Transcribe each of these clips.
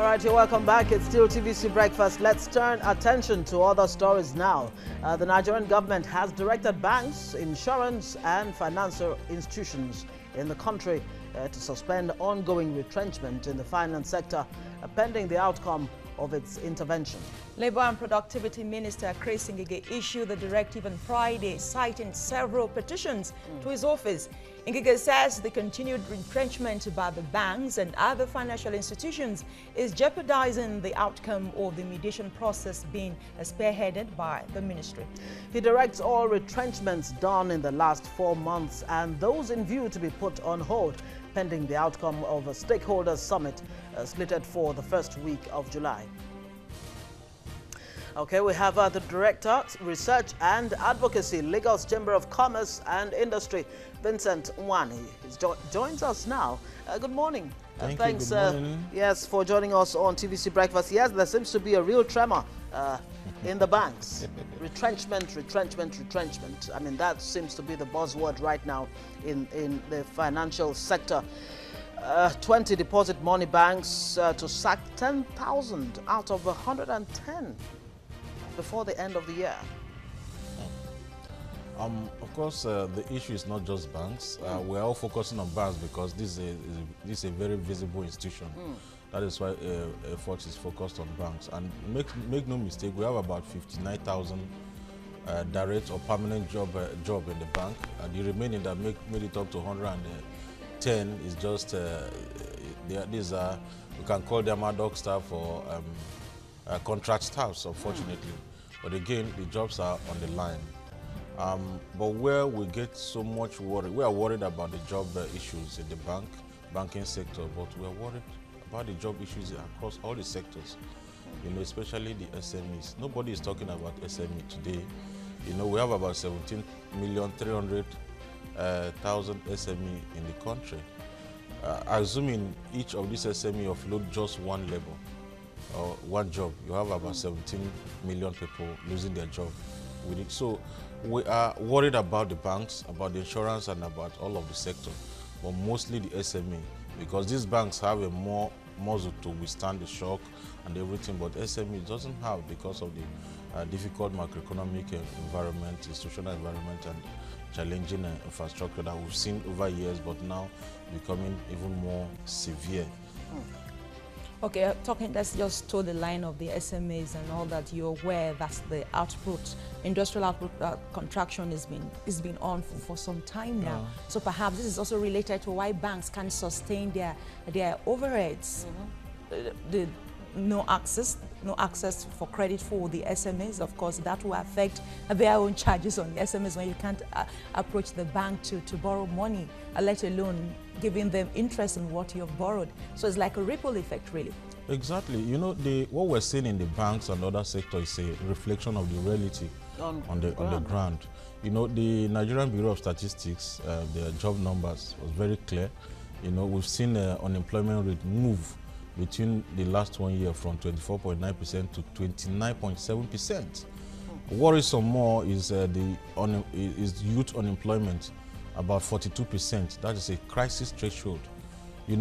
All right, you're welcome back. It's still TVC Breakfast. Let's turn attention to other stories now. The Nigerian government has directed banks, insurance and financial institutions in the country to suspend ongoing retrenchment in the finance sector pending the outcome of its intervention. Labour and Productivity Minister Chris Ngige issued the directive on Friday, citing several petitions to his office. Ngige says the continued retrenchment by the banks and other financial institutions is jeopardizing the outcome of the mediation process being spearheaded by the ministry. He directs all retrenchments done in the last 4 months and those in view to be put on hold pending the outcome of a stakeholders summit slated for the first week of July. Okay, we have the Director, Research and Advocacy, Lagos Chamber of Commerce and Industry, VINCENT NWANI. He joins us now. Good morning. Thanks, good morning. Yes, for joining us on TVC Breakfast. Yes, there seems to be a real tremor in the banks. Retrenchment. I mean, that seems to be the buzzword right now in the financial sector. 20 deposit money banks to sack 10,000 out of 110 before the end of the year. Of course, the issue is not just banks. We're all focusing on banks because this is a very visible institution. That is why effort is focused on banks. And make no mistake, we have about 59,000 direct or permanent job in the bank. And the remaining that made it up to 110 is just these are, we can call them ad hoc staff or contract staffs, unfortunately. But again, the jobs are on the line. But where we get so much worried, we are worried about the job issues in the banking sector, but we are worried about the job issues across all the sectors, especially the SMEs. Nobody is talking about SME today. We have about 17,300,000 SME in the country. Assuming each of these SME offload just one labor or one job, you have about 17 million people losing their job with it. So we are worried about the banks, about the insurance and about all of the sector, but mostly the SME, because these banks have a more muscle to withstand the shock and everything, but SME doesn't have because of the difficult macroeconomic environment, institutional environment and challenging infrastructure that we've seen over years, but now becoming even more severe. Okay, let's just toe the line of the SMEs and all that. You're aware that the output, industrial output contraction has been on for some time now. So perhaps this is also related to why banks can't sustain their overheads. The no access for credit for the SMEs. Of course, that will affect their own charges on the SMEs when you can't approach the bank to borrow money, let alone giving them interest in what you've borrowed. So it's like a ripple effect, really. Exactly. What we're seeing in the banks and other sectors is a reflection of the reality on the ground. The Nigerian Bureau of Statistics, their job numbers was very clear. We've seen unemployment rate move between the last 1 year from 24.9% to 29.7%. Worrisome more is is youth unemployment, about 42%. That is a crisis threshold.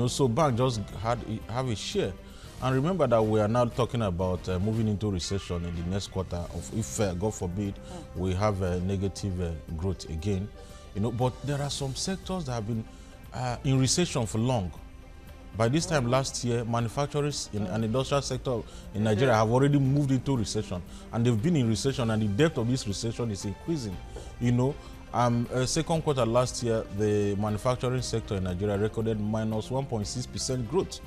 So banks just have a share. And remember that we are now talking about moving into recession in the next quarter of, if God forbid, we have a negative growth again. But there are some sectors that have been in recession for long. By this time last year, manufacturing and industrial sector in Nigeria have already moved into recession, and they've been in recession, and the depth of this recession is increasing. Second quarter last year, the manufacturing sector in Nigeria recorded minus 1.6% growth.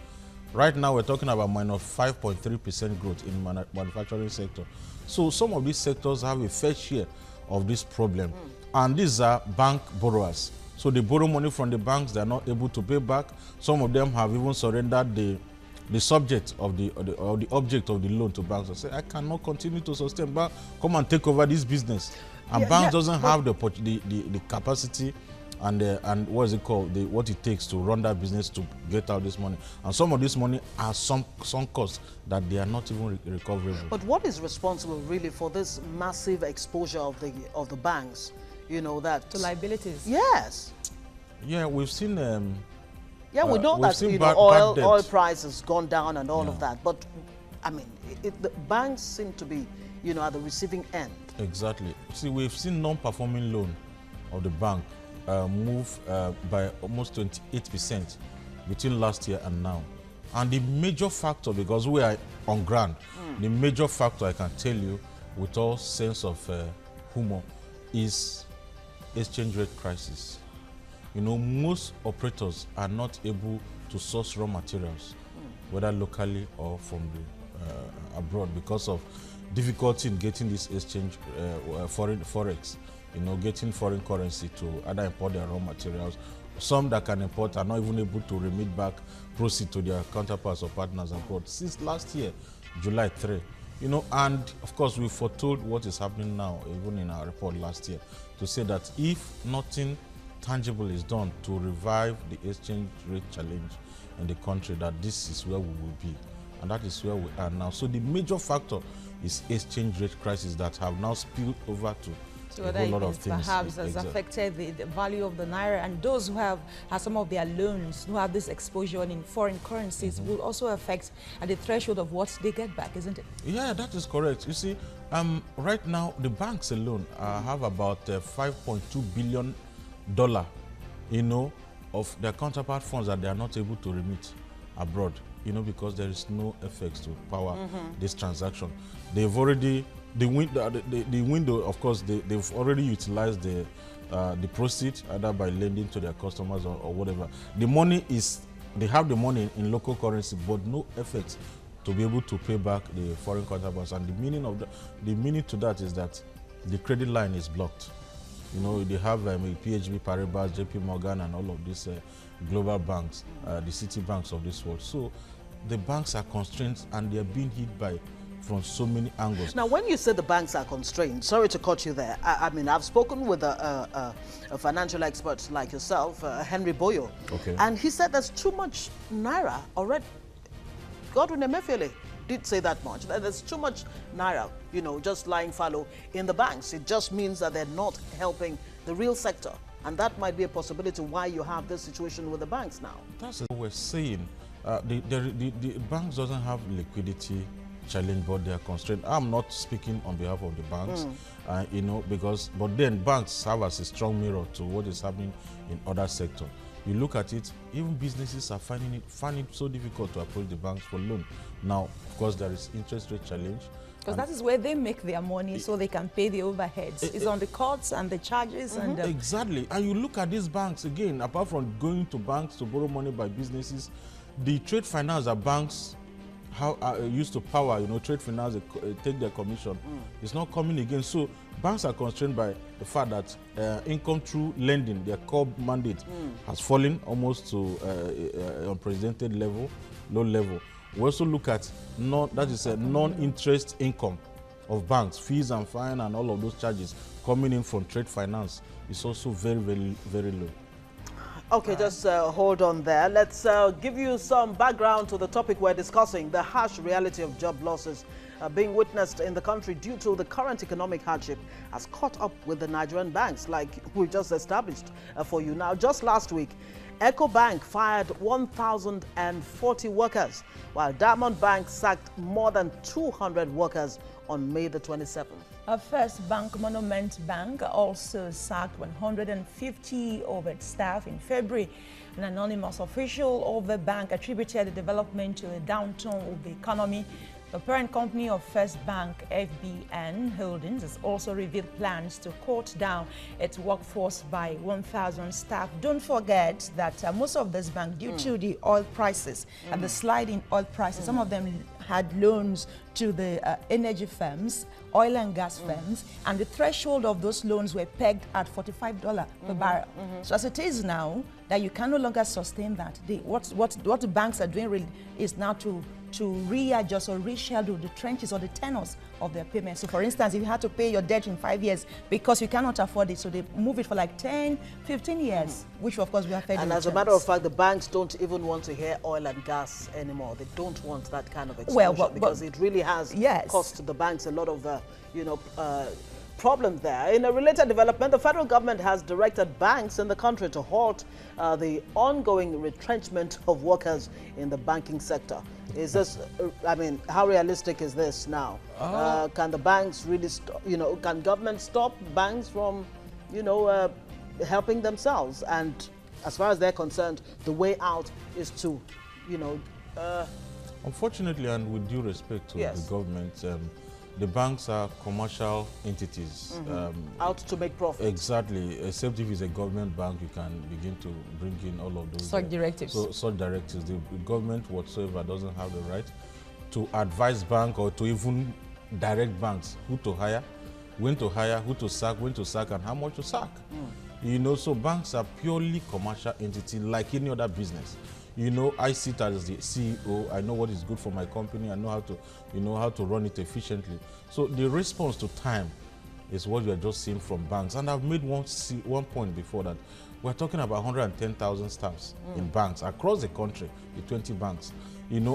Right now, we're talking about minus 5.3% growth in manufacturing sector. So some of these sectors have a fair share of this problem, and these are bank borrowers. So they borrow money from the banks, they are not able to pay back. Some of them have even surrendered the subject of the object of the loan to banks and say, I cannot continue to sustain, bank, come and take over this business. And banks doesn't have the capacity and what is it called, what it takes to run that business to get out this money. And some of this money are some costs that they are not even recoverable. But what is responsible really for this massive exposure of the banks? To liabilities. Yes. Yeah, we've seen Yeah, we know that oil price has gone down and all of that, but I mean, the banks seem to be, at the receiving end. Exactly. See, we've seen non-performing loan of the bank move by almost 28% between last year and now. And the major factor, because we are on ground, the major factor I can tell you with all sense of humor is exchange rate crisis. Most operators are not able to source raw materials, whether locally or from the abroad, because of difficulty in getting this exchange forex, getting foreign currency to either import their raw materials. Some that can import are not even able to remit back proceeds to their counterparts or partners abroad since last year, July 3. And of course we foretold what is happening now, even in our report last year, to say that if nothing tangible is done to revive the exchange rate challenge in the country, that this is where we will be. And that is where we are now. So the major factor is exchange rate crisis that have now spilled over to a whole lot of things. Perhaps has affected the value of the naira, and those who have some of their loans, who have this exposure in foreign currencies, will also affect at the threshold of what they get back, isn't it? Yeah, that is correct. You see, right now the banks alone have about $5.2 billion, of their counterpart funds that they are not able to remit abroad, because there is no effects to power this transaction. They've already the window, of course, they've already utilized the proceeds either by lending to their customers or whatever. The money is, they have the money in local currency, but no effects to be able to pay back the foreign counterparts. And the meaning to that is that the credit line is blocked. They have PHB, Paribas, JP Morgan, and all of these global banks, the city banks of this world. So the banks are constrained, and they are being hit by from so many angles. Now, when you say the banks are constrained, sorry to cut you there. I mean, I've spoken with a financial expert like yourself, Henry Boyo, and he said there's too much naira already. Godwin Emefiele did say that much. There's too much naira, just lying fallow in the banks. It just means that they're not helping the real sector, and that might be a possibility why you have this situation with the banks now. That's what we're saying. The banks doesn't have liquidity challenge, but they are constrained. I'm not speaking on behalf of the banks, but then banks have as a strong mirror to what is happening in other sectors. You look at it, even businesses are finding it so difficult to approach the banks for loan. Now, of course, there is interest rate challenge. Because that is where they make their money, so they can pay the overheads. It's on the costs and the charges. And exactly. And you look at these banks, again, apart from going to banks to borrow money by businesses, the trade finance that banks used to power, trade finance, take their commission. It's not coming again. So banks are constrained by the fact that income through lending, their core mandate, has fallen almost to unprecedented level, low level. We also look at non-interest income of banks, fees and fine and all of those charges coming in from trade finance is also very, very, very low. Okay, just hold on there. Let's give you some background to the topic we're discussing, the harsh reality of job losses being witnessed in the country due to the current economic hardship has caught up with the Nigerian banks, like we just established for you. Now, just last week, EcoBank fired 1,040 workers, while Diamond Bank sacked more than 200 workers on May the 27th. First Bank Monument Bank also sacked 150 of its staff in February. An anonymous official of the bank attributed the development to a downturn of the economy. The parent company of First Bank, FBN Holdings, has also revealed plans to cut down its workforce by 1,000 staff. Don't forget that most of this bank, due to the oil prices and the slide in oil prices, some of them had loans to the energy firms, oil and gas firms, and the threshold of those loans were pegged at $45 per barrel. So as it is now, that you can no longer sustain that. What the banks are doing really is now to readjust or reschedule the trenches or the tenors of their payments. So for instance, if you had to pay your debt in 5 years because you cannot afford it, so they move it for like 10, 15 years, which of course we have. And as a matter of fact, the banks don't even want to hear oil and gas anymore. They don't want that kind of exposure because it really has cost the banks a lot of, problem there. In a related development, the federal government has directed banks in the country to halt the ongoing retrenchment of workers in the banking sector. Is this, I mean, how realistic is this now? Can the banks really, can government stop banks from, helping themselves? And as far as they're concerned, the way out is to, Unfortunately, and with due respect to the government, the banks are commercial entities. Out to make profit. Exactly. Except if it's a government bank, you can begin to bring in all of those. Such directives. So, such directives. The government whatsoever doesn't have the right to advise bank or to even direct banks who to hire, when to hire, who to sack, when to sack, and how much to sack. So banks are purely commercial entity like any other business. I sit as the CEO. I know what is good for my company. I know how to run it efficiently. So the response to time is what you are just seeing from banks. And I've made one point before that we're talking about 110,000 staffs in banks across the country, the 20 banks.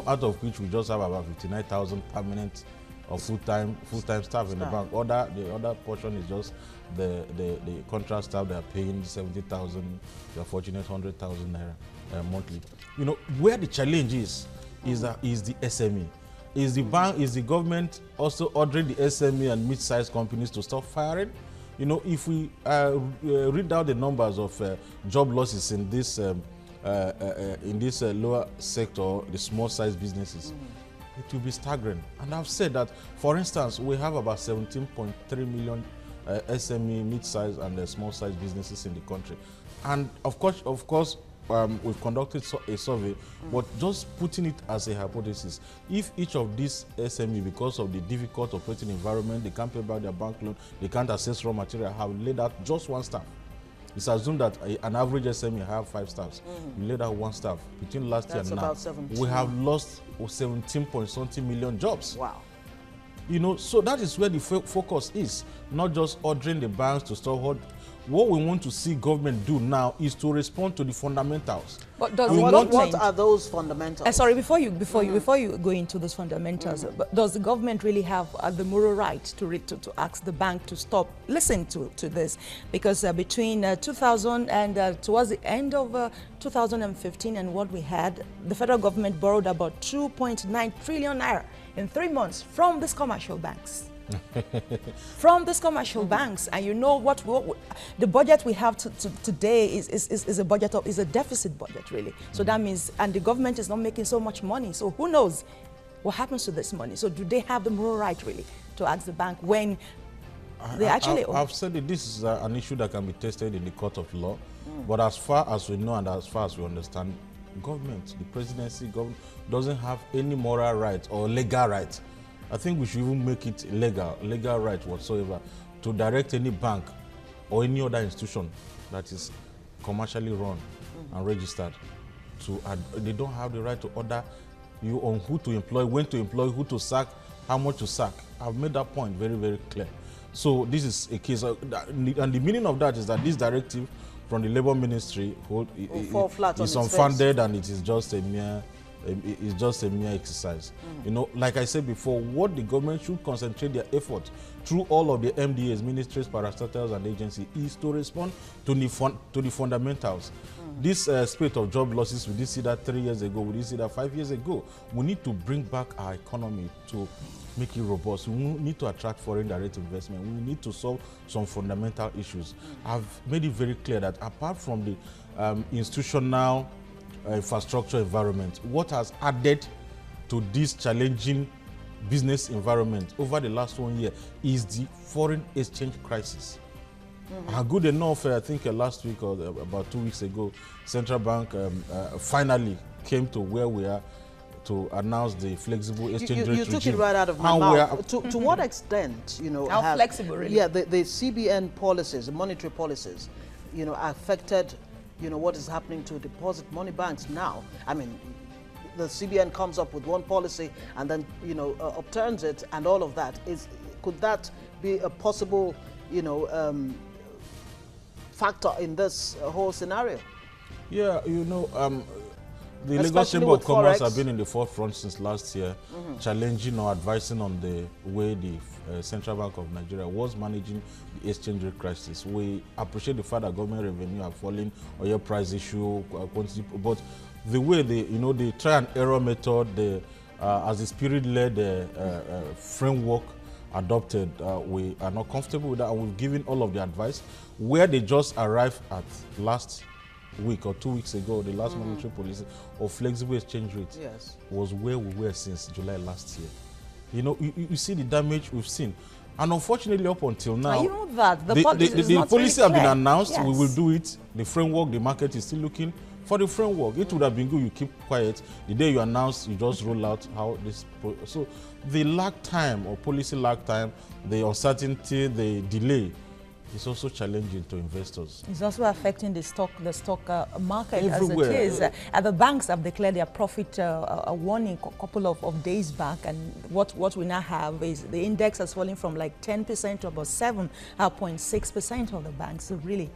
Out of which we just have about 59,000 permanent or full-time staff in the bank. The other portion is just the contract staff. They are paying 70,000. They are fortunate 100,000 naira monthly. Where the challenge is the SME. Is the government also ordering the SME and mid-sized companies to stop firing? If we read out the numbers of job losses in this lower sector, the small-sized businesses, it will be staggering. And I've said that, for instance, we have about 17.3 million SME, mid-sized and small-sized businesses in the country. And of course, we've conducted a survey, but just putting it as a hypothesis, if each of these SME, because of the difficult operating environment, they can't pay back their bank loan, they can't access raw material, have laid out just one staff. It's assumed that an average SME have 5 staffs. We laid out one staff. Between last year and now, we have lost 17-something million jobs. Wow. So that is where the focus is, not just ordering the banks to stop. What we want to see government do now is to respond to the fundamentals. But does what are those fundamentals? Sorry, before you go into those fundamentals, but does the government really have the moral right to ask the bank to stop? Listen to this, because between 2000 and towards the end of 2015 and what we had, the federal government borrowed about 2.9 trillion naira in 3 months from these commercial banks. From these commercial banks, and what the budget we have today is a deficit budget, really. So that means, and the government is not making so much money. So who knows what happens to this money? So do they have the moral right, really, to ask the bank when they actually? I've said that this is an issue that can be tested in the court of law. But as far as we know and as far as we understand, government, the presidency, government doesn't have any moral right or legal right. I think we should even make it legal right whatsoever, to direct any bank or any other institution that is commercially run and registered. They don't have the right to order you on who to employ, when to employ, who to sack, how much to sack. I've made that point very, very clear. So this is a case, and the meaning of that is that this directive from the Labour Ministry is unfounded, and it is just a mere exercise. Like I said before, what the government should concentrate their effort through all of the MDAs, ministries, parastatals, and agencies, is to respond to the fundamentals. This spate of job losses, we did see that 3 years ago, we did see that 5 years ago. We need to bring back our economy to make it robust. We need to attract foreign direct investment. We need to solve some fundamental issues. I've made it very clear that apart from the institutional infrastructure environment, what has added to this challenging business environment over the last 1 year is the foreign exchange crisis. Good enough, I think last week or about 2 weeks ago, Central Bank finally came to where we are to announce the flexible exchange rate regime. You took it right out of my mouth. To what extent, how flexible, really? Yeah, the CBN policies, the monetary policies, affected what is happening to deposit money banks now. I mean, the CBN comes up with one policy and then, upturns it and all of that. Could that be a possible, factor in this whole scenario? Yeah, The Lagos Chamber of Commerce have been in the forefront since last year, challenging or advising on the way the Central Bank of Nigeria was managing the exchange rate crisis. We appreciate the fact that government revenue are falling, oil price issue, quantity, but the way the try and error method, as the spirit-led framework adopted, we are not comfortable with that, and we've given all of the advice. Where they just arrived at last week or 2 weeks ago, the last monetary policy of flexible exchange rate was where we were since July last year. You see the damage we've seen. And unfortunately, up until now, you know that the policy have been announced. Yes. We will do it. The framework, the market is still looking for the framework. It would have been good you keep quiet. The day you announce, you just roll out how this. So the lag time or policy lag time, the uncertainty, the delay, it's also challenging to investors. It's also affecting the stock market everywhere. As it is. The banks have declared their profit warning a couple of days back, and what we now have is the index has fallen from like 10% to about 7.6% of the banks. So really,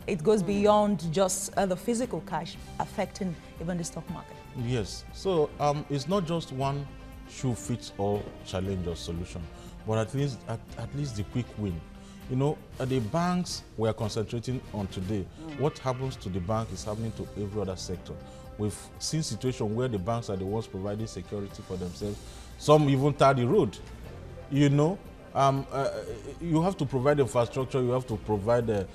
it goes beyond just the physical cash affecting even the stock market. Yes. So it's not just one shoe fits all challenge or solution, but at least the quick win. The banks we are concentrating on today, what happens to the bank is happening to every other sector. We've seen situations where the banks are the ones providing security for themselves. Some even tar the road. You have to provide infrastructure, you have to provide a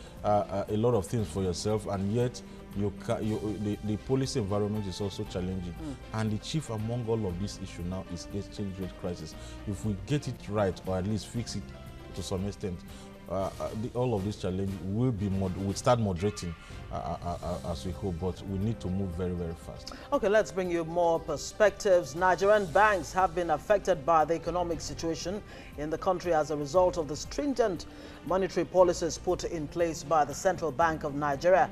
lot of things for yourself, and yet the policy environment is also challenging. And the chief among all of this issue now is exchange rate crisis. If we get it right, or at least fix it to some extent, all of these challenges will start moderating as we hope, but we need to move very, very fast. Okay, let's bring you more perspectives. Nigerian banks have been affected by the economic situation in the country as a result of the stringent monetary policies put in place by the Central Bank of Nigeria.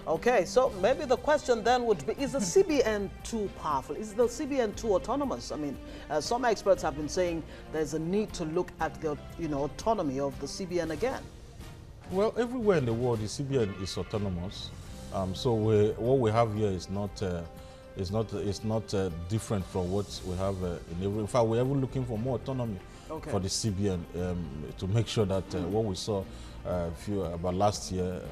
Okay, so maybe the question then would be, is the CBN too powerful? Is the CBN too autonomous? I mean, some experts have been saying there's a need to look at the autonomy of the CBN again. Well, everywhere in the world, the CBN is autonomous. So what we have here is not different from what we have in every. In fact, we're even looking for more autonomy for the CBN to make sure that what we saw about last year.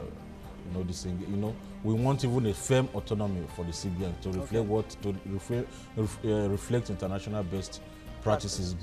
We want even a firm autonomy for the CBN to reflect international best practices.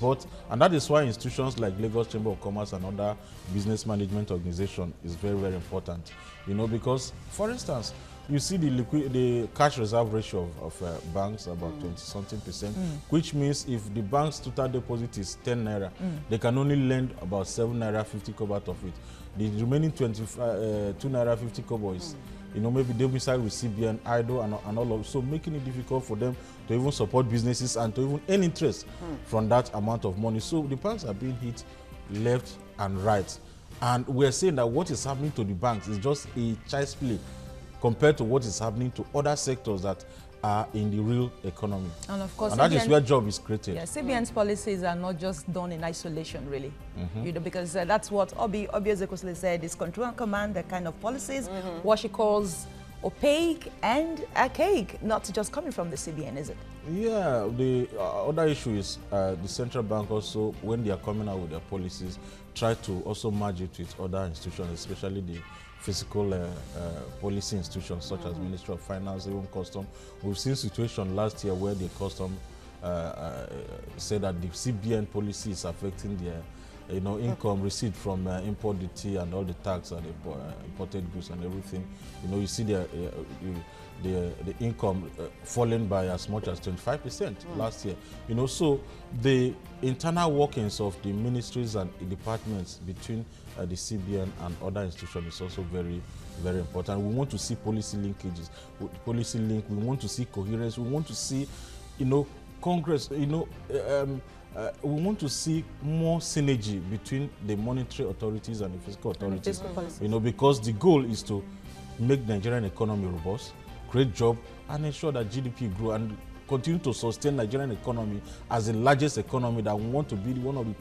And that is why institutions like Lagos Chamber of Commerce and other business management organizations is very, very important. Because, for instance, you see the cash reserve ratio of banks about 20-something%, which means if the bank's total deposit is 10 naira, they can only lend about 7 naira 50 kobo out of it. The remaining 2 naira 50 kobo is, maybe they'll be side with CBN, idle, and all of, so making it difficult for them to even support businesses and to even earn interest from that amount of money. So the banks are being hit left and right, and we're saying that what is happening to the banks is just a child's play compared to what is happening to other sectors that are in the real economy. And of course, that is where job is created. Yeah, CBN's policies are not just done in isolation, really. Because that's what Obi Ezekwesili said, is control and command the kind of policies, what she calls opaque and archaic, not just coming from the CBN, is it? Yeah, the other issue is the central bank also, when they are coming out with their policies, try to also merge it with other institutions, especially the physical policy institutions such as Ministry of Finance, even Custom. We've seen situations last year where the Custom said that the CBN policy is affecting their income receipt from import duty and all the tax and imported goods and everything. You see the income falling by as much as 25% last year. So the internal workings of the ministries and departments between the CBN and other institutions is also very, very important. We want to see policy linkages, we want to see coherence, we want to see, Congress, we want to see more synergy between the monetary authorities and the fiscal authorities. Because the goal is to make the Nigerian economy robust, create jobs, and ensure that GDP grow. And continue to sustain Nigerian economy as the largest economy that we want to be one of the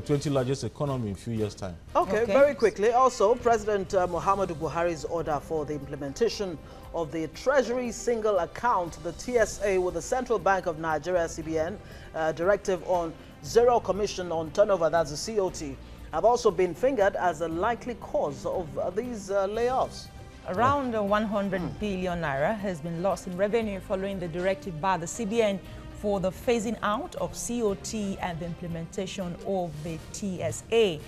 20 largest economy in a few years' time. Okay, very quickly. Also, President Muhammadu Buhari's order for the implementation of the Treasury Single Account, the TSA, with the Central Bank of Nigeria, CBN, directive on zero commission on turnover, that's the COT, have also been fingered as a likely cause of these layoffs. Around 100 billion naira has been lost in revenue following the directive by the CBN for the phasing out of COT and the implementation of the TSA.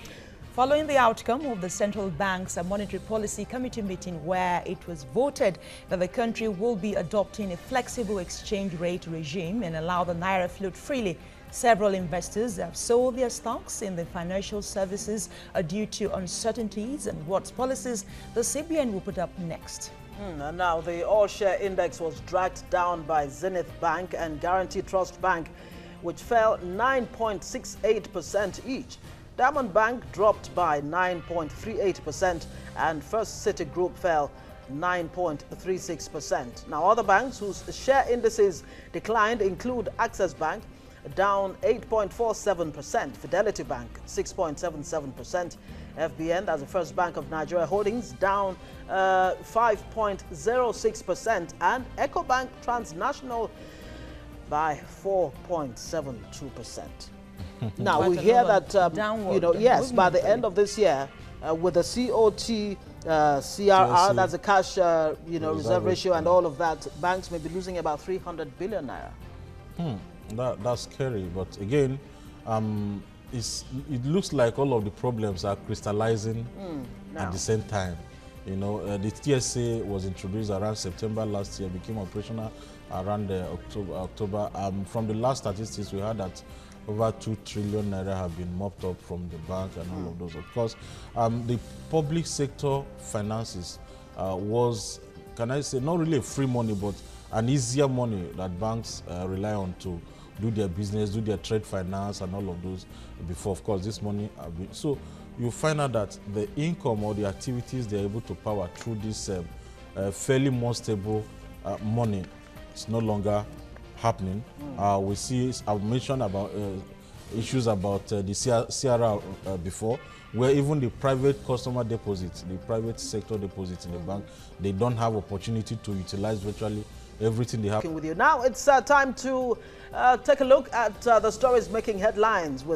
Following the outcome of the Central Bank's Monetary Policy Committee meeting, where it was voted that the country will be adopting a flexible exchange rate regime and allow the naira float freely, several investors have sold their stocks in the financial services due to uncertainties and what policies the CBN will put up next. And now the all-share index was dragged down by Zenith Bank and Guarantee Trust Bank, which fell 9.68% each. Diamond Bank dropped by 9.38% and First City Group fell 9.36%. Now, other banks whose share indices declined include Access Bank, down 8.47%, Fidelity Bank 6.77%, FBN, that's the First Bank of Nigeria Holdings, down 5.06%, and EcoBank Transnational by 4.72%. Now we hear that yes, by the end of this year, with the COT, CRR, that's the cash reserve ratio and all of that, banks may be losing about 300 billion naira. That's scary, but again, it looks like all of the problems are crystallizing at the same time. You know, the TSA was introduced around September last year, became operational around October. From the last statistics, we had that over 2 trillion naira have been mopped up from the bank and all of those. Of course, the public sector finances was, can I say, not really a free money, but an easier money that banks rely on to do their business, do their trade finance and all of those before. Of course, this money, so you find out that the income or the activities they're able to power through this fairly more stable money is no longer happening. We see, I've mentioned about issues about the CRR before, where even the private customer deposits, the private sector deposits in the bank, they don't have opportunity to utilize virtually everything they have. With you now, it's time to take a look at the stories making headlines with